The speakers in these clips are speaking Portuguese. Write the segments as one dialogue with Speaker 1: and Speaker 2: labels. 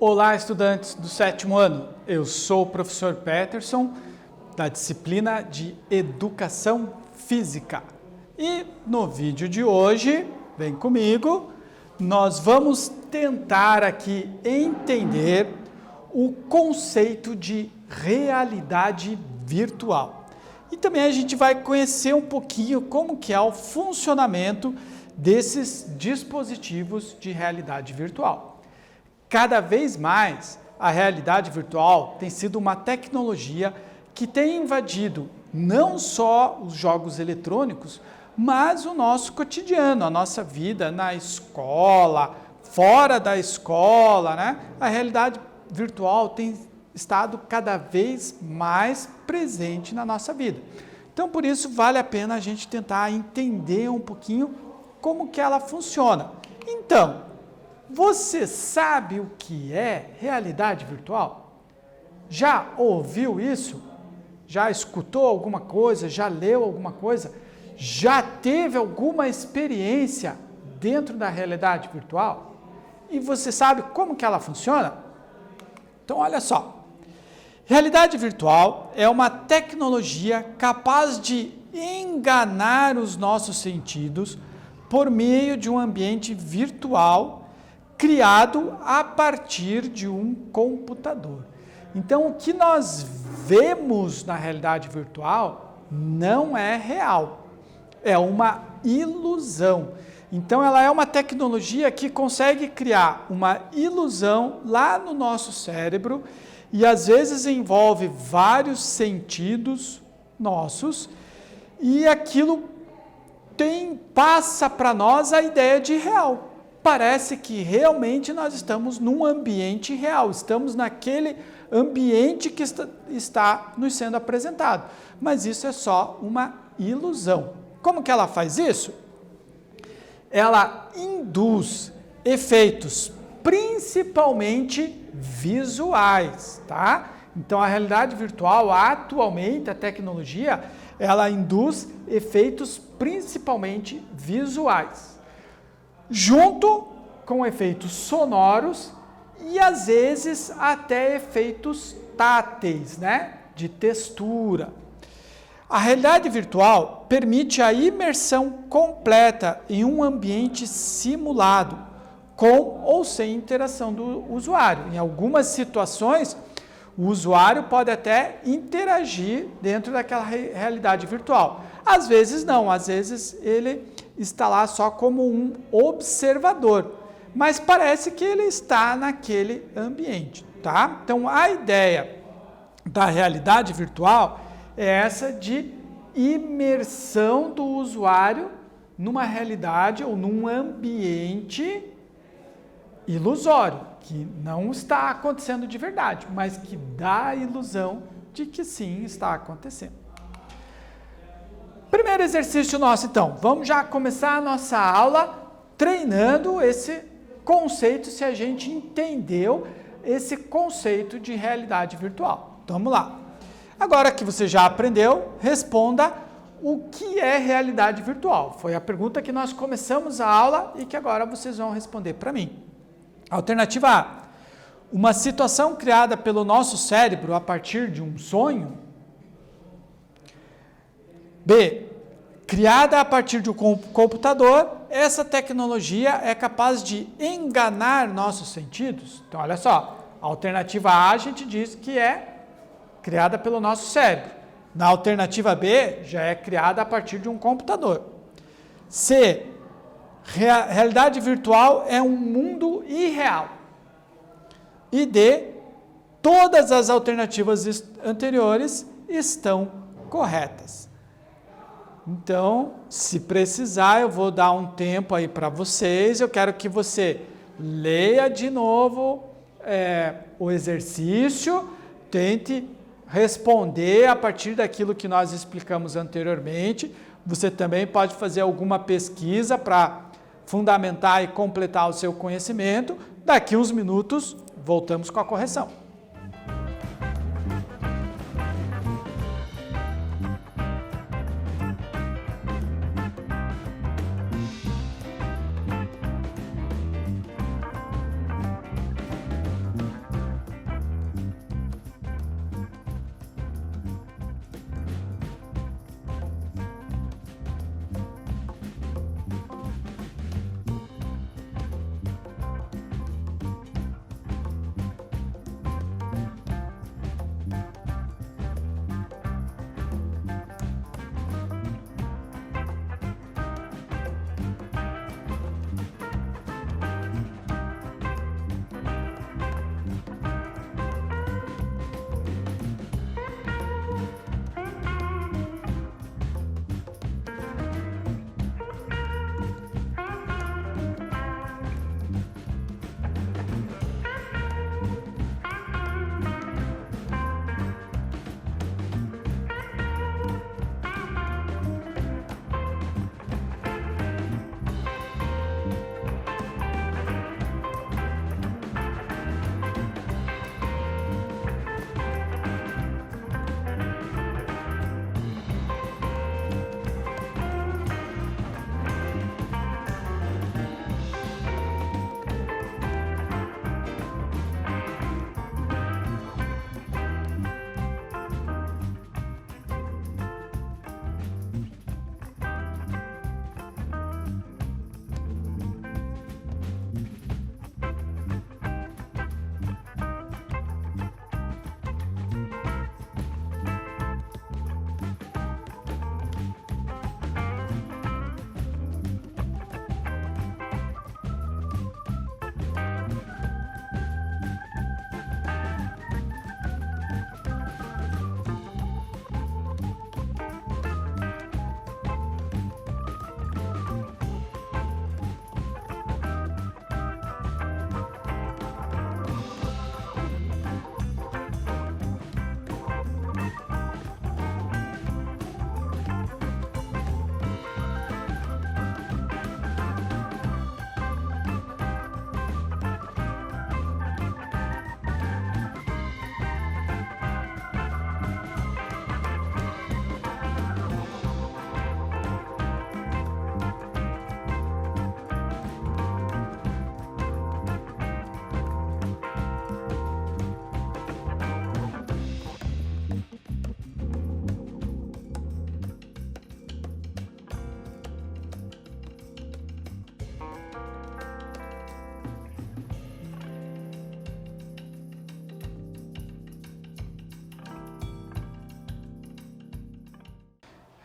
Speaker 1: Olá, estudantes do 7º ano. Eu sou o professor Peterson, da disciplina de Educação Física. E no vídeo de hoje, vem comigo, nós vamos tentar aqui entender o conceito de realidade virtual. E também a gente vai conhecer um pouquinho como que é o funcionamento desses dispositivos de realidade virtual. Cada vez mais, a realidade virtual tem sido uma tecnologia que tem invadido não só os jogos eletrônicos, mas o nosso cotidiano, a nossa vida na escola, fora da escola, né? A realidade virtual tem estado cada vez mais presente na nossa vida. Então, por isso, vale a pena a gente tentar entender um pouquinho como que ela funciona. Então, você sabe o que é realidade virtual? Já ouviu isso? Já escutou alguma coisa? Já leu alguma coisa? Já teve alguma experiência dentro da realidade virtual? E você sabe como que ela funciona? Então, olha só. Realidade virtual é uma tecnologia capaz de enganar os nossos sentidos por meio de um ambiente virtual criado a partir de um computador. Então, o que nós vemos na realidade virtual não é real, é uma ilusão. Então, ela é uma tecnologia que consegue criar uma ilusão lá no nosso cérebro e às vezes envolve vários sentidos nossos e aquilo passa para nós a ideia de real. Parece que realmente nós estamos num ambiente real, estamos naquele ambiente que está nos sendo apresentado. Mas isso é só uma ilusão. Como que ela faz isso? Ela induz efeitos principalmente visuais, tá? Então a realidade virtual, atualmente a tecnologia, ela induz efeitos principalmente visuais, junto com efeitos sonoros e às vezes até efeitos táteis, né? De textura. A realidade virtual permite a imersão completa em um ambiente simulado, com ou sem interação do usuário. Em algumas situações, o usuário pode até interagir dentro daquela realidade virtual. Às vezes não, às vezes ele está lá só como um observador, mas parece que ele está naquele ambiente, tá? Então, a ideia da realidade virtual é essa de imersão do usuário numa realidade ou num ambiente ilusório, que não está acontecendo de verdade, mas que dá a ilusão de que sim, está acontecendo. Primeiro exercício nosso, então. Vamos já começar a nossa aula treinando esse conceito, se a gente entendeu esse conceito de realidade virtual. Então, vamos lá. Agora que você já aprendeu, responda o que é realidade virtual. Foi a pergunta que nós começamos a aula e que agora vocês vão responder para mim. Alternativa A. Uma situação criada pelo nosso cérebro a partir de um sonho. B. Criada a partir de um computador, essa tecnologia é capaz de enganar nossos sentidos. Então, olha só, a alternativa A a gente diz que é criada pelo nosso cérebro. Na alternativa B, já é criada a partir de um computador. C. Realidade virtual é um mundo irreal. E D. Todas as alternativas anteriores estão corretas. Então, se precisar, eu vou dar um tempo aí para vocês. Eu quero que você leia de novo o exercício, tente responder a partir daquilo que nós explicamos anteriormente. Você também pode fazer alguma pesquisa para fundamentar e completar o seu conhecimento. Daqui uns minutos, voltamos com a correção.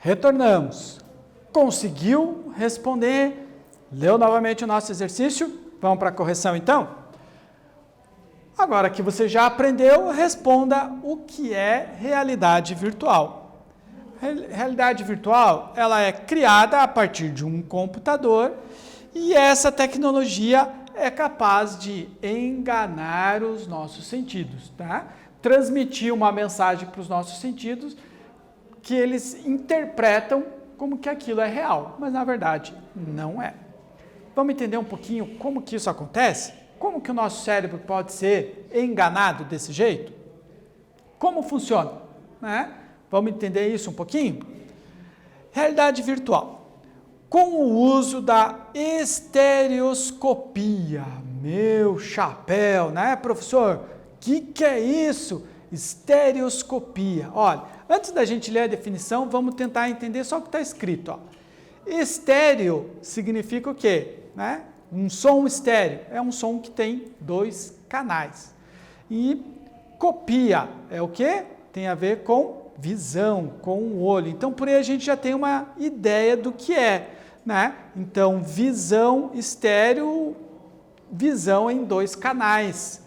Speaker 1: Retornamos. Conseguiu responder? Leu novamente o nosso exercício? Vamos para a correção então? Agora que você já aprendeu, responda o que é realidade virtual. Realidade virtual, ela é criada a partir de um computador e essa tecnologia é capaz de enganar os nossos sentidos, tá? Transmitir uma mensagem para os nossos sentidos que eles interpretam como que aquilo é real, mas na verdade não é. Vamos entender um pouquinho como que isso acontece? Como que o nosso cérebro pode ser enganado desse jeito? Como funciona? Né? Vamos entender isso um pouquinho? Realidade virtual. Com o uso da estereoscopia. Meu chapéu, né, professor? Que é isso? Estereoscopia. Olha, antes da gente ler a definição, vamos tentar entender só o que está escrito. Ó. Estéreo significa o quê? Né? Um som estéreo é um som que tem 2 canais. E copia é o quê? Tem a ver com visão, com o olho. Então, por aí a gente já tem uma ideia do que é. Né? Então, visão estéreo, visão em 2 canais.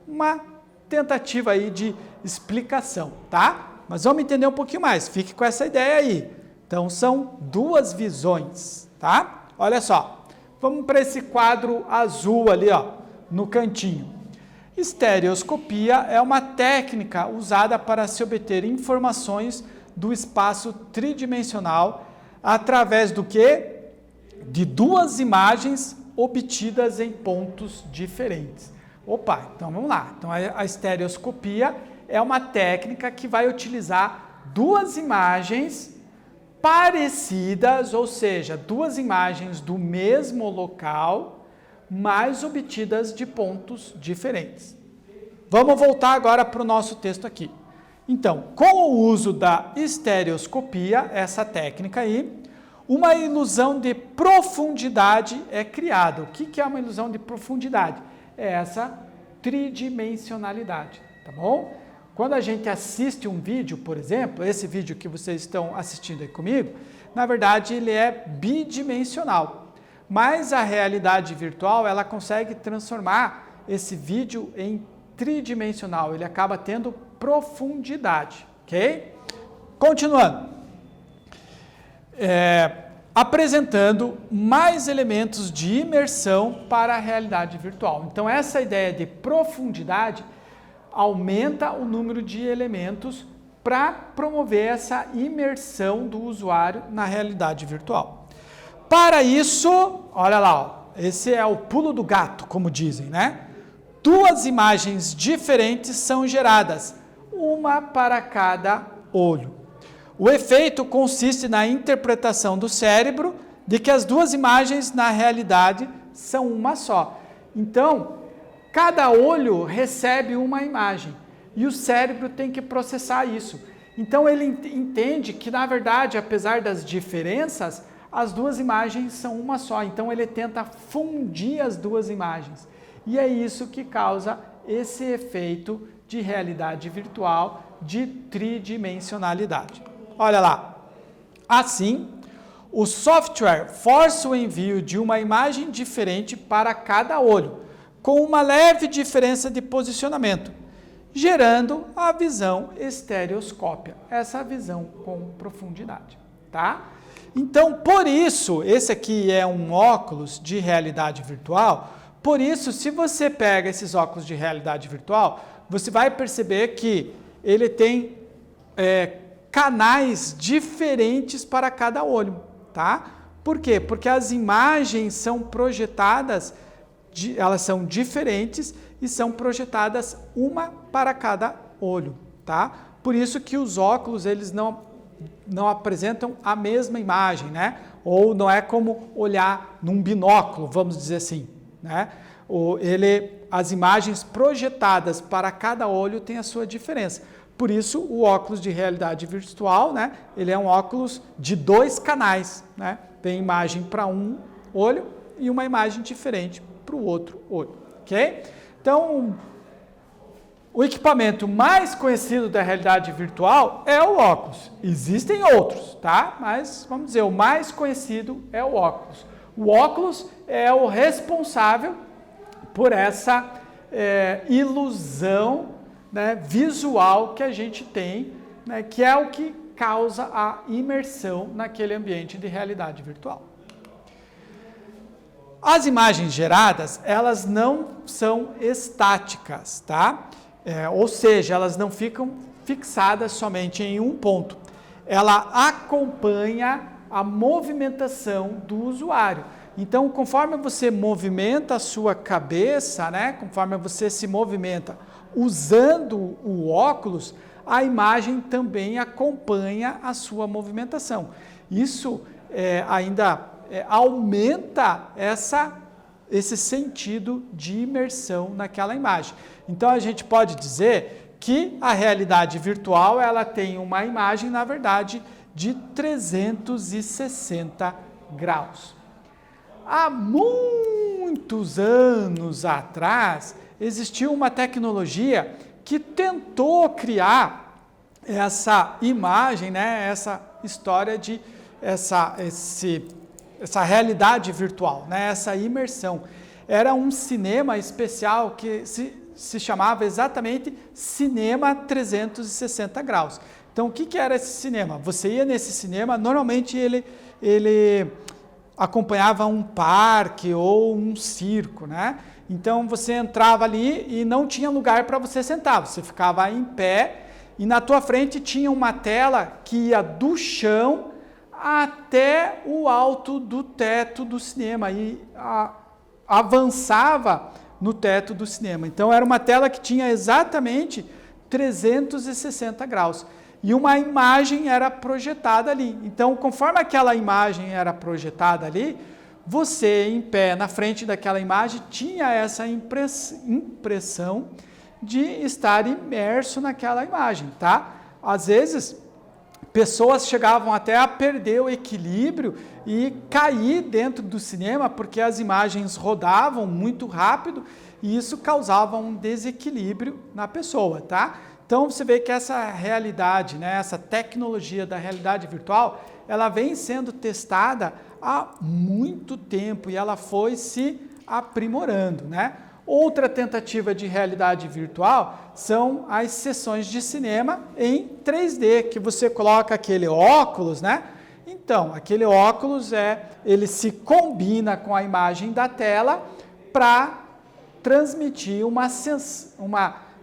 Speaker 1: Uma tentativa aí de explicação, tá? Mas vamos entender um pouquinho mais. Fique com essa ideia aí. Então, são 2 visões, tá? Olha só. Vamos para esse quadro azul ali, ó, no cantinho. Estereoscopia é uma técnica usada para se obter informações do espaço tridimensional através do quê? De 2 imagens obtidas em pontos diferentes. Opa, então vamos lá. Então a estereoscopia é uma técnica que vai utilizar 2 imagens parecidas, ou seja, 2 imagens do mesmo local, mas obtidas de pontos diferentes. Vamos voltar agora para o nosso texto aqui. Então, com o uso da estereoscopia, essa técnica aí, uma ilusão de profundidade é criada. O que é uma ilusão de profundidade? É essa tridimensionalidade, tá bom? Quando a gente assiste um vídeo, por exemplo, esse vídeo que vocês estão assistindo aí comigo, na verdade ele é bidimensional. Mas a realidade virtual, ela consegue transformar esse vídeo em tridimensional. Ele acaba tendo profundidade, ok? Continuando. Apresentando mais elementos de imersão para a realidade virtual. Então, essa ideia de profundidade aumenta o número de elementos para promover essa imersão do usuário na realidade virtual. Para isso, olha lá, ó, esse é o pulo do gato, como dizem, né? 2 imagens diferentes são geradas, uma para cada olho. O efeito consiste na interpretação do cérebro de que as 2 imagens, na realidade, são uma só. Então, cada olho recebe uma imagem e o cérebro tem que processar isso. Então, ele entende que, na verdade, apesar das diferenças, as 2 imagens são uma só. Então, ele tenta fundir as 2 imagens. E é isso que causa esse efeito de realidade virtual de tridimensionalidade. Olha lá. Assim, o software força o envio de uma imagem diferente para cada olho, com uma leve diferença de posicionamento, gerando a visão estereoscópia, essa visão com profundidade, tá? Então, por isso, esse aqui é um óculos de realidade virtual. Por isso, se você pega esses óculos de realidade virtual, você vai perceber que ele tem canais diferentes para cada olho, tá? Por quê? Porque as imagens são projetadas, elas são diferentes e são projetadas uma para cada olho, tá? Por isso que os óculos, eles não apresentam a mesma imagem, né? Ou não é como olhar num binóculo, vamos dizer assim, né? As imagens projetadas para cada olho têm a sua diferença. Por isso, o óculos de realidade virtual, né? Ele é um óculos de 2 canais, né? Tem imagem para um olho e uma imagem diferente para o outro olho, ok? Então, O equipamento mais conhecido da realidade virtual é o óculos. Existem outros, tá? Mas vamos dizer, o mais conhecido é o óculos. O óculos é o responsável por essa ilusão, né, visual que a gente tem, né, que é o que causa a imersão naquele ambiente de realidade virtual. As imagens geradas, elas não são estáticas, tá? Ou seja, elas não ficam fixadas somente em um ponto. Ela acompanha a movimentação do usuário. Então, conforme você movimenta a sua cabeça, né, conforme você se movimenta usando o óculos, a imagem também acompanha a sua movimentação. Isso ainda aumenta esse sentido de imersão naquela imagem. Então, a gente pode dizer que a realidade virtual ela tem uma imagem, na verdade, de 360 graus. Há muitos anos atrás, existiu uma tecnologia que tentou criar essa imagem, né, essa história de essa realidade virtual, né, essa imersão. Era um cinema especial que se chamava exatamente Cinema 360 graus. Então, o que era esse cinema? Você ia nesse cinema, normalmente ele acompanhava um parque ou um circo, né? Então, você entrava ali e não tinha lugar para você sentar, você ficava em pé e na tua frente tinha uma tela que ia do chão até o alto do teto do cinema e avançava no teto do cinema. Então, era uma tela que tinha exatamente 360 graus. E uma imagem era projetada ali. Então, conforme aquela imagem era projetada ali, você, em pé, na frente daquela imagem, tinha essa impressão de estar imerso naquela imagem, tá? Às vezes, pessoas chegavam até a perder o equilíbrio e cair dentro do cinema, porque as imagens rodavam muito rápido e isso causava um desequilíbrio na pessoa, tá? Então, você vê que essa realidade, né, essa tecnologia da realidade virtual, ela vem sendo testada há muito tempo e ela foi se aprimorando, né? Outra tentativa de realidade virtual são as sessões de cinema em 3D, que você coloca aquele óculos, né? Então, aquele óculos ele se combina com a imagem da tela para transmitir uma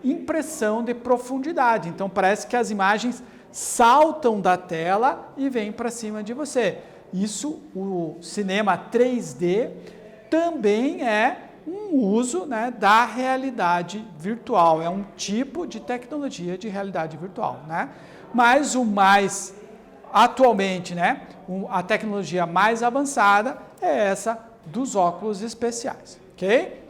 Speaker 1: impressão de profundidade. Então, parece que as imagens saltam da tela e vêm para cima de você. Isso, o cinema 3D, também é um uso, né, da realidade virtual. É um tipo de tecnologia de realidade virtual, né? Mas o mais, atualmente, né, a tecnologia mais avançada é essa dos óculos especiais, ok?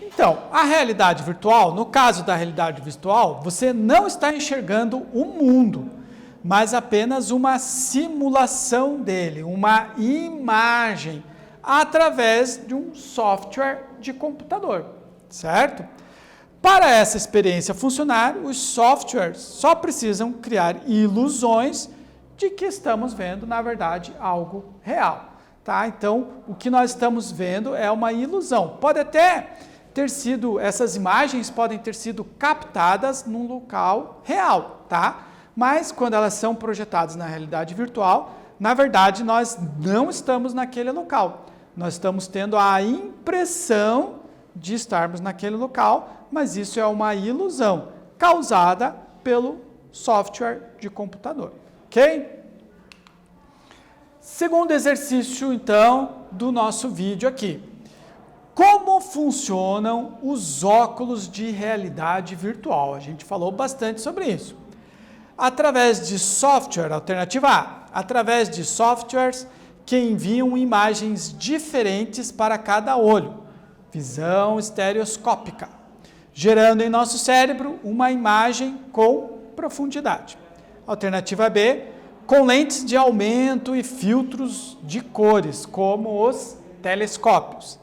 Speaker 1: Então, a realidade virtual, no caso da realidade virtual, você não está enxergando o mundo, mas apenas uma simulação dele, uma imagem, através de um software de computador, certo? Para essa experiência funcionar, os softwares só precisam criar ilusões de que estamos vendo, na verdade, algo real, tá? Então, o que nós estamos vendo é uma ilusão. Pode até ter sido, essas imagens podem ter sido captadas num local real, tá? Mas quando elas são projetadas na realidade virtual, na verdade nós não estamos naquele local. Nós estamos tendo a impressão de estarmos naquele local, mas isso é uma ilusão causada pelo software de computador, ok? Segundo exercício, então, do nosso vídeo aqui. Como funcionam os óculos de realidade virtual? A gente falou bastante sobre isso. Através de software, alternativa A, através de softwares que enviam imagens diferentes para cada olho, visão estereoscópica, gerando em nosso cérebro uma imagem com profundidade. Alternativa B, com lentes de aumento e filtros de cores, como os telescópios.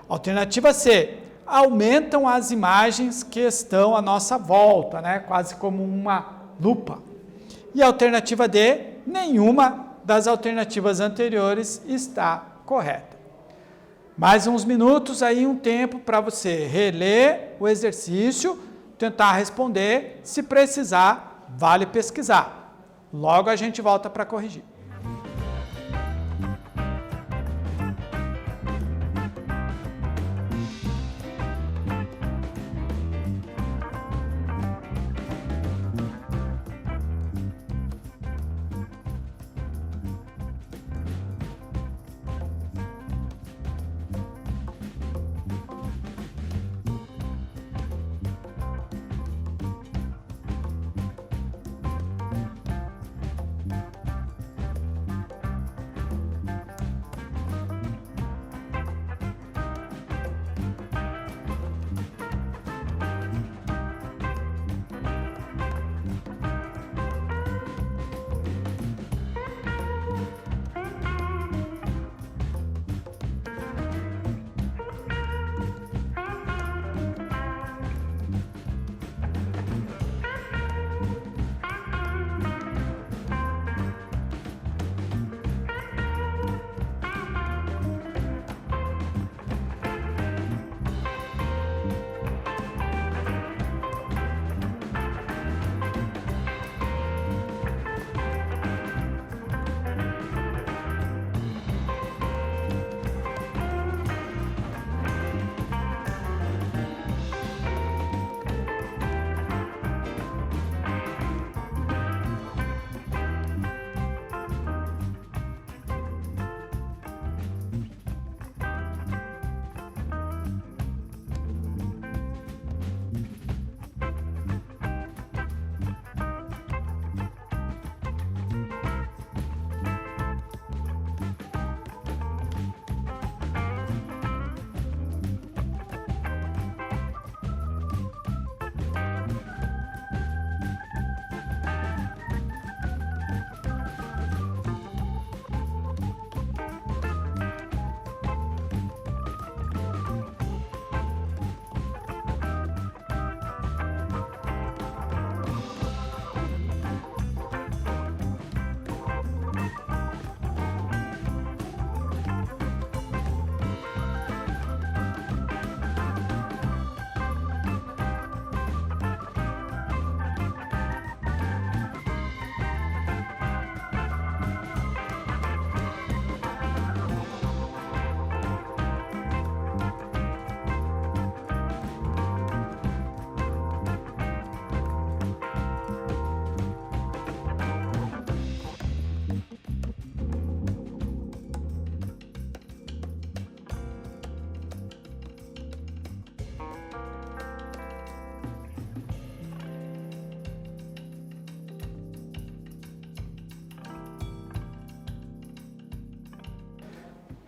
Speaker 1: Alternativa C, aumentam as imagens que estão à nossa volta, né? Quase como uma lupa. E a alternativa D, nenhuma das alternativas anteriores está correta. Mais uns minutos aí, um tempo para você reler o exercício, tentar responder, se precisar, vale pesquisar. Logo a gente volta para corrigir.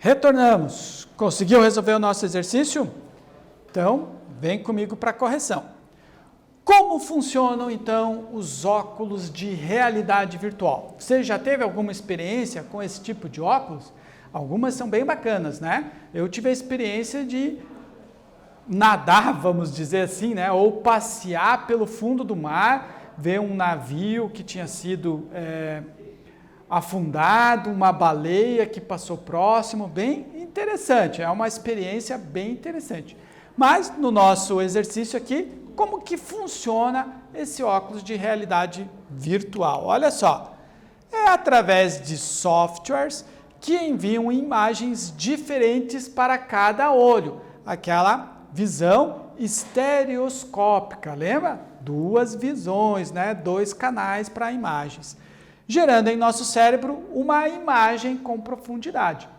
Speaker 1: Retornamos. Conseguiu resolver o nosso exercício? Então, vem comigo para a correção. Como funcionam, então, os óculos de realidade virtual? Você já teve alguma experiência com esse tipo de óculos? Algumas são bem bacanas, né? Eu tive a experiência de nadar, vamos dizer assim, né? Ou passear pelo fundo do mar, ver um navio que tinha sido afundado, uma baleia que passou próximo, bem interessante, é uma experiência bem interessante. Mas no nosso exercício aqui, como que funciona esse óculos de realidade virtual? Olha só, é através de softwares que enviam imagens diferentes para cada olho, aquela visão estereoscópica, lembra? Duas visões, né? Dois canais para imagens, gerando em nosso cérebro uma imagem com profundidade.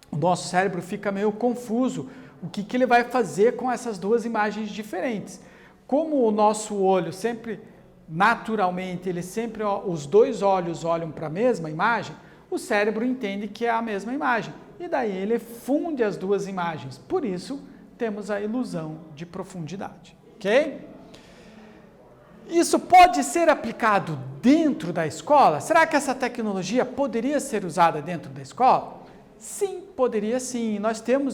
Speaker 1: O nosso cérebro fica meio confuso, o que ele vai fazer com essas duas imagens diferentes. Como o nosso olho sempre, naturalmente, os dois olhos olham para a mesma imagem, o cérebro entende que é a mesma imagem, e daí ele funde as duas imagens. Por isso, temos a ilusão de profundidade, ok? Isso pode ser aplicado dentro da escola? Será que essa tecnologia poderia ser usada dentro da escola? Sim, poderia sim.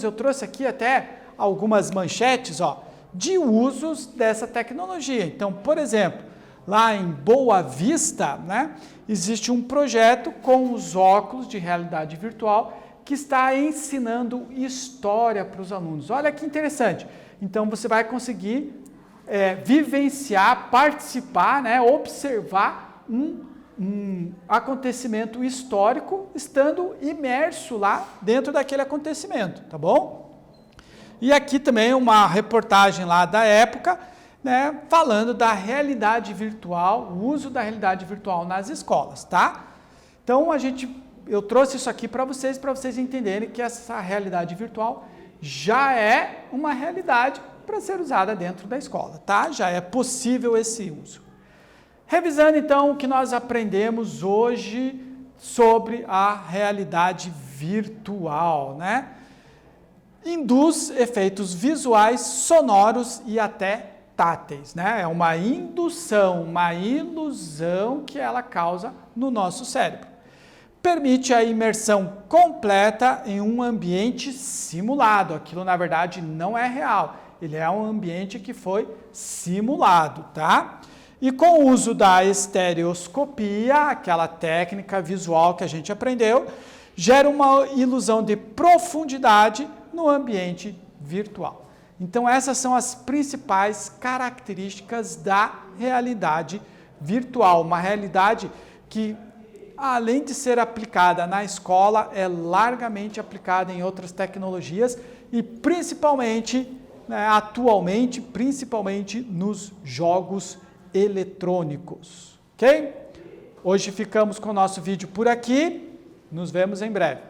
Speaker 1: Eu trouxe aqui até algumas manchetes, ó, de usos dessa tecnologia. Então, por exemplo, lá em Boa Vista, né, existe um projeto com os óculos de realidade virtual que está ensinando história para os alunos. Olha que interessante. Então, você vai conseguir vivenciar, participar, né, observar um acontecimento histórico estando imerso lá dentro daquele acontecimento, tá bom? E aqui também uma reportagem lá da época, né, falando da realidade virtual, o uso da realidade virtual nas escolas, tá? Então, eu trouxe isso aqui para vocês entenderem que essa realidade virtual já é uma realidade para ser usada dentro da escola, tá? Já é possível esse uso. Revisando então o que nós aprendemos hoje sobre a realidade virtual, né? Induz efeitos visuais, sonoros e até táteis, né? É uma indução, uma ilusão que ela causa no nosso cérebro. Permite a imersão completa em um ambiente simulado. Aquilo, na verdade, não é real. Ele é um ambiente que foi simulado, tá? E com o uso da estereoscopia, aquela técnica visual que a gente aprendeu, gera uma ilusão de profundidade no ambiente virtual. Então, essas são as principais características da realidade virtual. Uma realidade que, além de ser aplicada na escola, é largamente aplicada em outras tecnologias e principalmente, né, atualmente, principalmente nos jogos eletrônicos, ok? Hoje ficamos com o nosso vídeo por aqui, nos vemos em breve.